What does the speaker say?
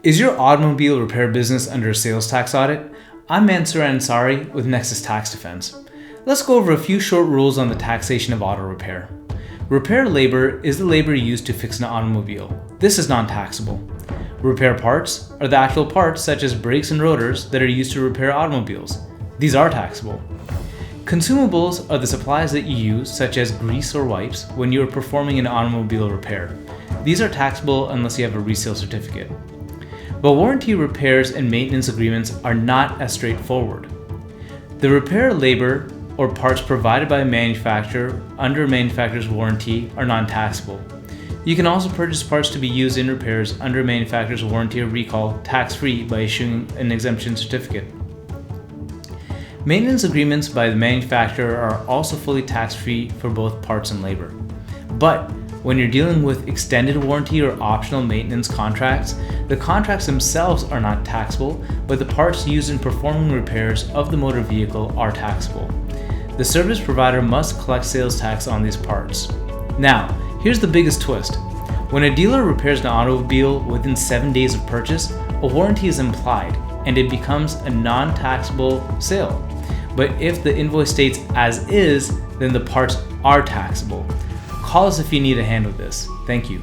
Is your automobile repair business under a sales tax audit? I'm Mansoor Ansari with Nexus Tax Defense. Let's go over a few short rules on the taxation of auto repair. Repair labor is the labor used to fix an automobile. This is non-taxable. Repair parts are the actual parts such as brakes and rotors that are used to repair automobiles. These are taxable. Consumables are the supplies that you use, such as grease or wipes, when you are performing an automobile repair. These are taxable unless you have a resale certificate. But warranty repairs and maintenance agreements are not as straightforward. The repair labor or parts provided by a manufacturer under a manufacturer's warranty are non-taxable. You can also purchase parts to be used in repairs under a manufacturer's warranty or recall tax-free by issuing an exemption certificate. Maintenance agreements by the manufacturer are also fully tax-free for both parts and labor. But when you're dealing with extended warranty or optional maintenance contracts, the contracts themselves are not taxable, but the parts used in performing repairs of the motor vehicle are taxable. The service provider must collect sales tax on these parts. Now, here's the biggest twist. When a dealer repairs an automobile within 7 days of purchase, a warranty is implied and it becomes a non-taxable sale. But if the invoice states as is, then the parts are taxable. Call us if you need a hand with this. Thank you.